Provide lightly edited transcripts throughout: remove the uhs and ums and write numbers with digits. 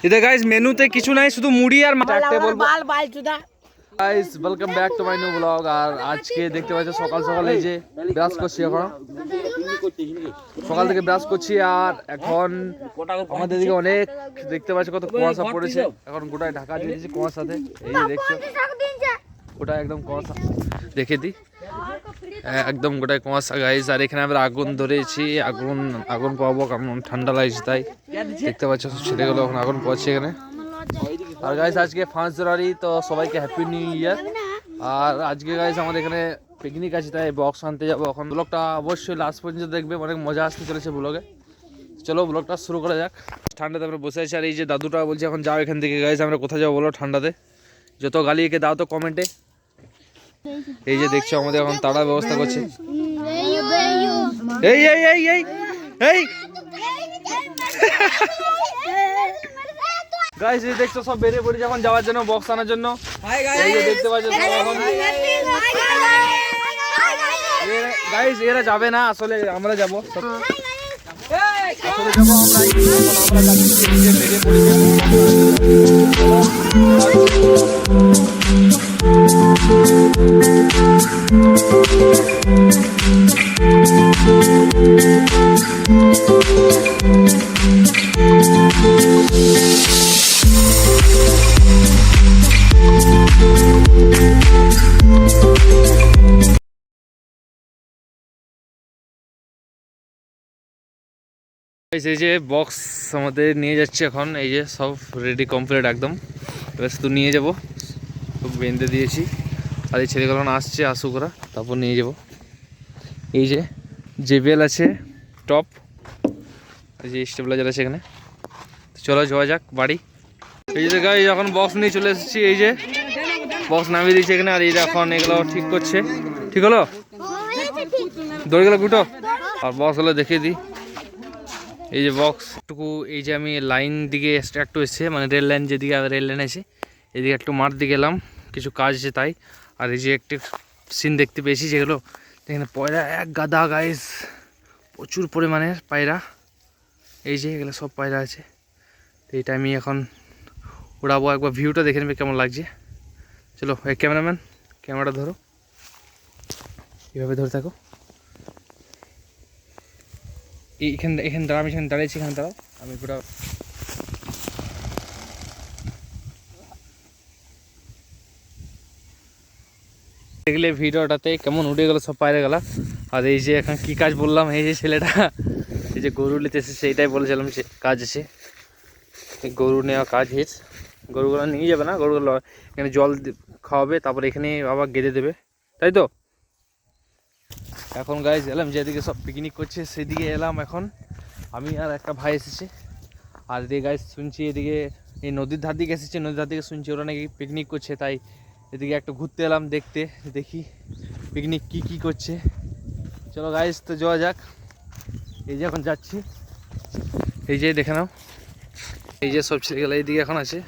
इधर गाइस मेनूते কিছু নাই শুধু মুড়ি আর মাছটা বলবো guys welcome back to my new blog. আর আজকে দেখতে পাচ্ছ সকাল সকাল এই যে ব্রাশ করছি, এখন সকাল থেকে ব্রাশ করছি। আর এখন আমাদের দিকে অনেক দেখতে পাচ্ছ কত কুয়াশা পড়েছে, এখন গোটায় ঢাকা দিয়ে দিয়েছি কুয়াশাতে। এই যে দেখছো গোটা একদম কুয়াশা, দেখে দিই একদম গোটায় কুয়াশা গাইস। আর এখানে আমরা আগুন ধরেছি, আগুন পাবো কারণ ঠান্ডা লাগছে, তাই দেখতে পাচ্ছ ছেলেগুলো এখন আগুন পাচ্ছে এখানে। আর গাইস আজকে 5 জানুয়ারি, তো সবাইকে হ্যাপি নিউ ইয়ার। আর আজকে গাইস আমাদের এখানে পিকনিক আছে, তাই বক্স আনতে যাবো। এখন ব্লগটা অবশ্যই লাস্ট পর্যন্ত দেখবে, অনেক মজা আসতে চলেছে ব্লগে। চলো ব্লগটা শুরু করা যাক। ঠান্ডাতে আমরা বসে আছি, আর এই যে দাদুটা বলছে এখন যাও এখান থেকে। গাইস আমরা কোথায় যাবো বলো ঠান্ডাতে? যত গালি একে দাও তো কমেন্টে। এই যে দেখছো আমাদের এখন তাড়ার ব্যবস্থা করছে। এই এই এই এই এই গাইস এই দেখছো সব বেরিয়ে পড়ে যখন যাওয়ার জন্য বক্স আনার জন্য। এই যে দেখতে পাচ্ছ এখন গাইস এরা যাবে না, আসলে আমরা যাবো, আসলে যাবো আমরা। আমরা যাচ্ছি বেরিয়ে পড়েছি। এই যে বক্স আমাদের নিয়ে যাচ্ছে এখন, এই যে সব রেডি কমপ্লিট একদম। এবার শুধু নিয়ে যাব, সব বেঁধে দিয়েছি। আর এই ছেলেগুলো আসছে, আসুক ওরা, তারপর নিয়ে যাব। এই যে জেবিএল আছে টপ, এই যে স্টেবিলাইজার আছে এখানে। চলো যাওয়া যাক বাড়ি। এই যে গাই যখন বক্স নিয়ে চলে এসেছি, এই যে বক্স নামিয়ে দিয়েছি এখানে। আর এই এখন এগুলো ঠিক করছে। ঠিক হলো? দৌড়ে গেলো গুটো। আর বক্সগুলো দেখিয়ে দিই। এই যে বক্সটুকু, এই যে আমি লাইন দিকে একটু এসছে, মানে রেল লাইন যেদিকে রেল লাইন আছে এদিকে একটু মাঠ দিকে এলাম, কিছু কাজ আছে তাই। আর এই যে একটি সিন দেখতে পেয়েছি, যেগুলো এখানে পয়রা এক গাদা গাইস, প্রচুর পরিমাণে পায়রা। এই যে এগুলো সব পায়রা আছে। তো এটা আমি এখন উড়াবো, একবার ভিউটা দেখে নেবে কেমন লাগছে। চলো এই ক্যামেরাম্যান ক্যামেরাটা ধরো, এভাবে ধরে থাকো। এখানে দাঁড়া, আমি এখানে দাঁড়িয়েছি, এখানে দাঁড়াও, আমি পুরো দেখলে ভিডিওটাতে কেমন উঠে গেল সব পায়রা গেলা। আর এই যে এখন কি কাজ বললাম, এই যে ছেলেটা এই যে গরু নিতে এসেছে, সেইটাই বলেছিলাম যে কাজ আছে, গরু নেওয়া কাজ হেস। গরুগুলো নিয়ে যাবে না, গরুগুলো এখানে জল খাওয়াবে, তারপরে এখানে আবার গেঁদে দেবে, তাই তো। এখন গাইজ এলাম যেদিকে সব পিকনিক করছে সেদিকে এলাম এখন। আমি আর একটা ভাই এসেছে। আর এদিকে গাইজ শুনছি এদিকে এই নদীর ধার দিকে এসেছে, নদীর ধার দিকে শুনছি ওরা নাকি পিকনিক করছে, তাই এদিকে একটু ঘুরতে এলাম দেখতে, দেখি পিকনিক কি করছে। চলো গাইজ তো যাওয়া যাক। এই যে এখন যাচ্ছি, এই যে দেখে নাও, এই যে সব ছেলেগুলো এইদিকে এখন আছে।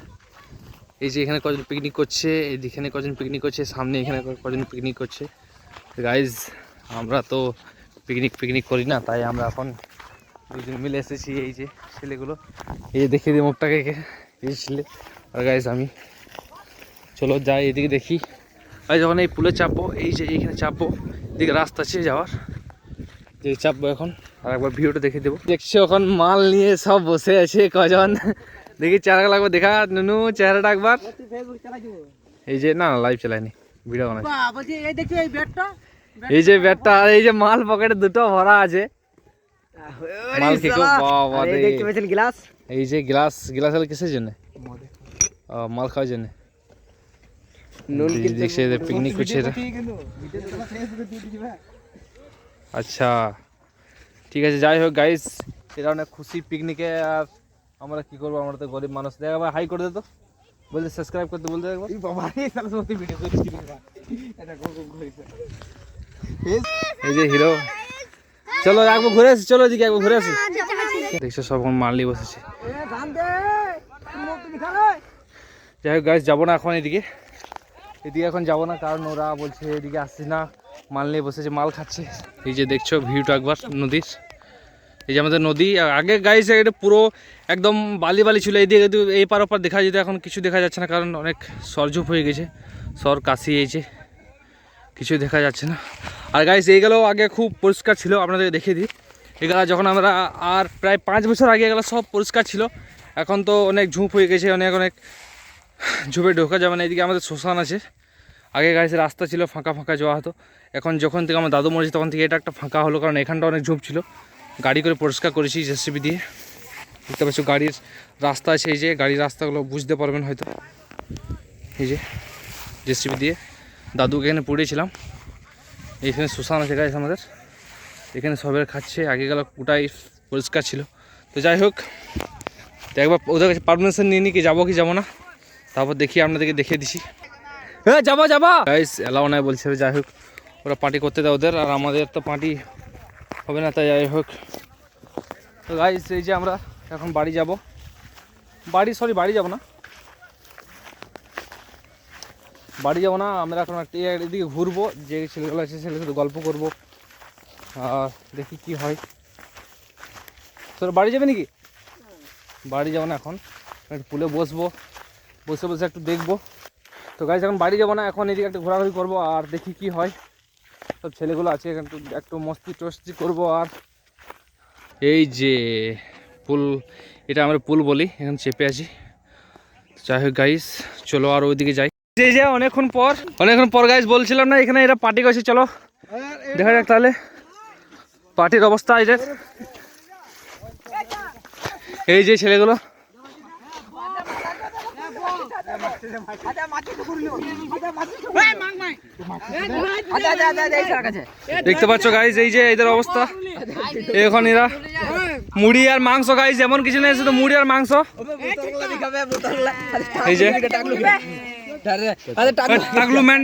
এই যে এখানে কজন পিকনিক করছে, এইখানে কজন পিকনিক করছে, সামনে এখানে কজন পিকনিক করছে। গাইজ আমরা তো পিকনিক করি না, তাই আমরা এখন দুজন মিলে এসেছি। এই যে ছেলেগুলো, এই দেখিয়ে দিই মুখটাকে, এই ছেলে আর গাইজ আমি। চলো যাই এদিকে দেখি। আর যখন এই পুলে চাপবো, এই যে এইখানে চাপবো, এদিকে রাস্তা আছে যাওয়ার, যে চাপবো এখন। আর একবার ভিউটা দেখে দেবো। দেখছি এখন মাল নিয়ে সব বসে আছে কজন, দেখি চেহারা লাগবে, দেখা নুনু চেহারাটা একবার। এই যে না লাইভ চালায়নি, ভিডিও বানাই। এই যে ব্যাটটা, আর এই যে মাল পকেটে দুটো ভরা আছে মাল খেকো। বাবা রে, দেখতে পেয়েছেন গ্লাস, এই যে গ্লাস হলো কিসের জন্য? মাল খাওয়ার জন্য। দেখছে পিকনিক করছে। আচ্ছা ঠিক আছে, যাই হোক গাইস, এটা অনেক খুশি পিকনিকে। আর আমরা কি করবো, আমরা তো গরিব মানুষ। দেখ আবার হাই করে দে তো, বলতে সাবস্ক্রাইব করতে বলতে একবার। এই যে হিরো, চলো একবার ঘুরে আসি, চলো এদিকে একবার ঘুরে আসি। দেখছো সব মাল নিয়ে বসেছে। যাই হোক গাইস, যাবো না এখন এদিকে এখন যাবো না, কারণ ওরা বলছে এদিকে আসছিস না, মাল নিয়ে বসেছে, মাল খাচ্ছে। এই যে দেখছো ভিউটা একবার নদীর, এই যে আমাদের নদী। আগে গাইস এটা পুরো একদম বালি বালি ছিল, এইদিকে এই পার ওপার দেখা যেত, এখন কিছু দেখা যাচ্ছে না কারণ অনেক সরঝুপ হয়ে গেছে, সর কাশি হয়েছে, কিছু দেখা যাচ্ছে না। আর গাইস এইগুলো আগে খুব পরিষ্কার ছিল, আপনাদের দেখিয়ে দিই। এগুলো যখন আমরা আর প্রায় 5 বছর আগে এগুলো সব পরিষ্কার ছিল, এখন তো অনেক ঝুপ হয়ে গেছে, অনেক অনেক ঝুপে ঢোকা যাবে না। এদিকে আমাদের শ্মশান আছে, আগে গাইস রাস্তা ছিল ফাঁকা ফাঁকা যাওয়া হতো, এখন যখন থেকে আমার দাদু মরেছে তখন থেকে এটা একটা ফাঁকা হলো, কারণ এখানটা অনেক ঝুপ ছিল। গাড়ি করে পরিষ্কার করেছি জেসিবি দিয়ে, দেখতে পাচ্ছ গাড়ির রাস্তা আছে, এই যে গাড়ির রাস্তাগুলো বুঝতে পারবেন হয়তো, এই যে জেসিবি দিয়ে দাদুকে এখানে পড়েছিলাম। এইখানে শ্মশান আছে গাইস আমাদের, এখানে সবের খাচ্ছে, আগে গেল ওটাই পরিষ্কার ছিল। তো যাই হোক, তো একবার ওদের কাছে পারমিশন নিয়ে নিই কি যাবো কি যাবো না, তারপর দেখি আপনাদেরকে দেখিয়ে দিছি। হ্যাঁ যাবা যাবা গাইস, এলাও নাই বলছে। যাই হোক ওরা পার্টি করতে দেয় ওদের, আর আমাদের তো পার্টি হবে না, তাই যাই হোক। তো গাইস এই যে আমরা এখন বাড়ি যাব, বাড়ি যাব না, আমরা এখন এদিকে ঘুরবো, যে ছেলেগুলো আছে ছেলের সাথে গল্প করবো, আর দেখি কি হয়। তোর বাড়ি যাবে নাকি? বাড়ি যাবো না, এখন একটু পুলে বসবো, বসে বসে একটু দেখবো। তো গাইস এখন বাড়ি যাবো না, এখন এদিকে একটু ঘোরাঘুরি করবো আর দেখি কি হয়। সব ছেলেগুলো আছে এখানে একটু মস্তি টস্তি করবো। আর এই যে পুল, এটা আমরা পুল বলি, এখন চেপে আছি। যাই হোক গাইস চলো আর ওইদিকে যাই। এই যে অনেকক্ষণ পর গাইস বলছিলাম না এখানে এরা পার্টি করছে, চলো দেখা যাক তাহলে পার্টির অবস্থা। এই যে ছেলেগুলো, দেখতে পাচ্ছ গাইস এই যে এদের অবস্থা। এখন এরা মুড়ি আর মাংস গাইস, এমন কিছু নেই, শুধু মুড়ি আর মাংস। এই যে টাকলু ম্যান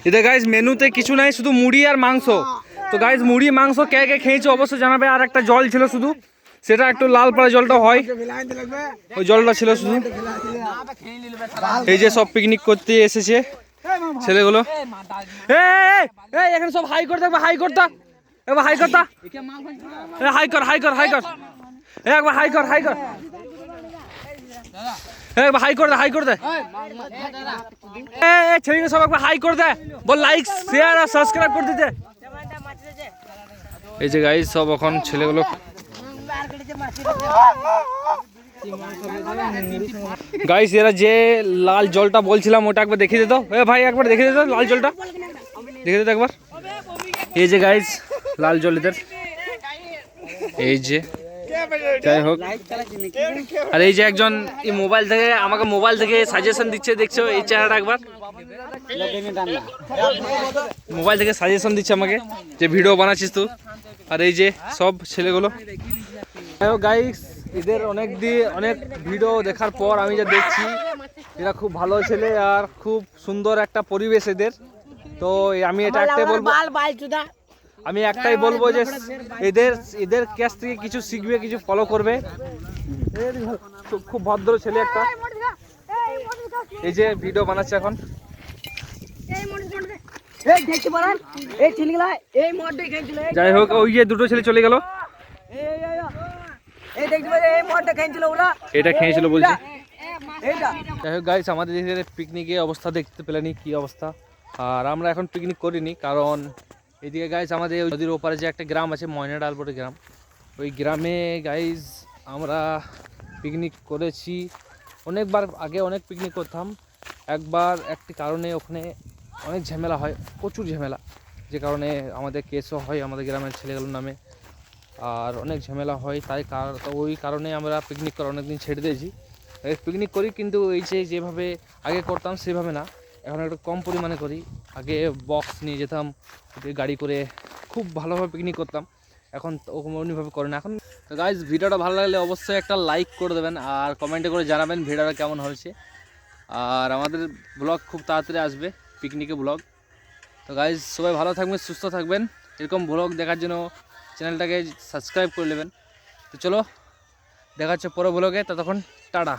এদের গাইস মেনুতে কিছু নাই, শুধু মুড়ি আর মাংস। তো গাইস মুড়ি মাংস কে কে খেয়েছে অবশ্যই জানাবে। আর একটা জল ছিল শুধু, সেটা একটু লাল পাড়া জলটা হয়, ওই জলটা ছিল শুধু। এই যে সব পিকনিক করতে এসেছে ছেলেগুলো। এখানে সব হাই করতে, হাই করতা, একবার হাই করতা, হাই কর হাই কর হাই কর, একবার হাই কর হাই কর, একবার হাই করে দে, হাই করে দে। ছেলেগুলো সব একবার হাই করে দে, বল লাইক শেয়ার আর সাবস্ক্রাইব করে দিতে। এই যে গাইস সব এখন ছেলেগুলো গাইস, এরা যে লাল জলটা বলছিলাম ওটা একবার দেখিয়ে দিত। ভাই একবার দেখিয়ে দিত লাল জলটা, দেখিয়ে দিত একবার। এই যে গাইস লাল জল এদের, এই যে। যাই হোক, আর এই যে একজন এই মোবাইল থেকে সাজেশন দিচ্ছে, দেখছো এই চেহারাটা একবার, মোবাইল থেকে সাজেশন দিচ্ছে আমাকে যে ভিডিও বানাচ্ছিস তুই। আর এই যে সব ছেলেগুলো গাইস, এদের অনেক ভিডিও দেখার পর আমি যা দেখছি এরা খুব ভালো ছেলে আর খুব সুন্দর একটা পরিবেশ এদের। তো আমি একটাই বলবো যে এদের কাছ থেকে কিছু শিখবে, কিছু ফলো করবে। খুব ভদ্র ছেলে একটা, এই যে ভিডিও বানাচ্ছে এখন। যাই হোক ওই যে দুটো ছেলে চলে গেল, এটা খেয়েছিল বলছি। যাই হোক গাইস, আমাদের পিকনিকে অবস্থা দেখতে পেলেনি কি অবস্থা। আর আমরা এখন পিকনিক করিনি, কারণ এইদিকে গাইস আমাদের নদীর ওপারে যে একটা গ্রাম আছে ময়নাডাল বলে গ্রাম, ওই গ্রামে গাইস আমরা পিকনিক করেছি অনেকবার। আগে অনেক পিকনিক করতাম, একবার একটি কারণে ওখানে অনেক ঝামেলা হয়, প্রচুর ঝামেলা, যে কারণে আমাদের কেসও হয় আমাদের গ্রামের ছেলেগুলোর নামে, আর অনেক ঝামেলা হয়। ওই কারণে আমরা পিকনিক করে অনেকদিন ছেড়ে দিয়েছি। পিকনিক করি কিন্তু এই যেভাবে আগে করতাম সেভাবে না, এখন একটু কম পরিমাণে করি। আগে বক্স নিয়ে যেতাম গাড়ি করে, খুব ভালোভাবে পিকনিক করতাম, এখন ওরকমভাবে করে না এখন। তো গাইজ ভিডিওটা ভালো লাগলে অবশ্যই একটা লাইক করে দেবেন আর কমেন্টে করে জানাবেন ভিডিওটা কেমন হয়েছে। আর আমাদের ব্লগ খুব তাড়াতাড়ি আসবে, পিকনিকে ব্লগ। তো গাইজ সবাই ভালো থাকবেন, সুস্থ থাকবেন, এরকম ব্লগ দেখার জন্য চ্যানেলটাকে সাবস্ক্রাইব করে নেবেন। তো চলো দেখা হচ্ছে পরে ব্লগে, ততক্ষণ টাটা।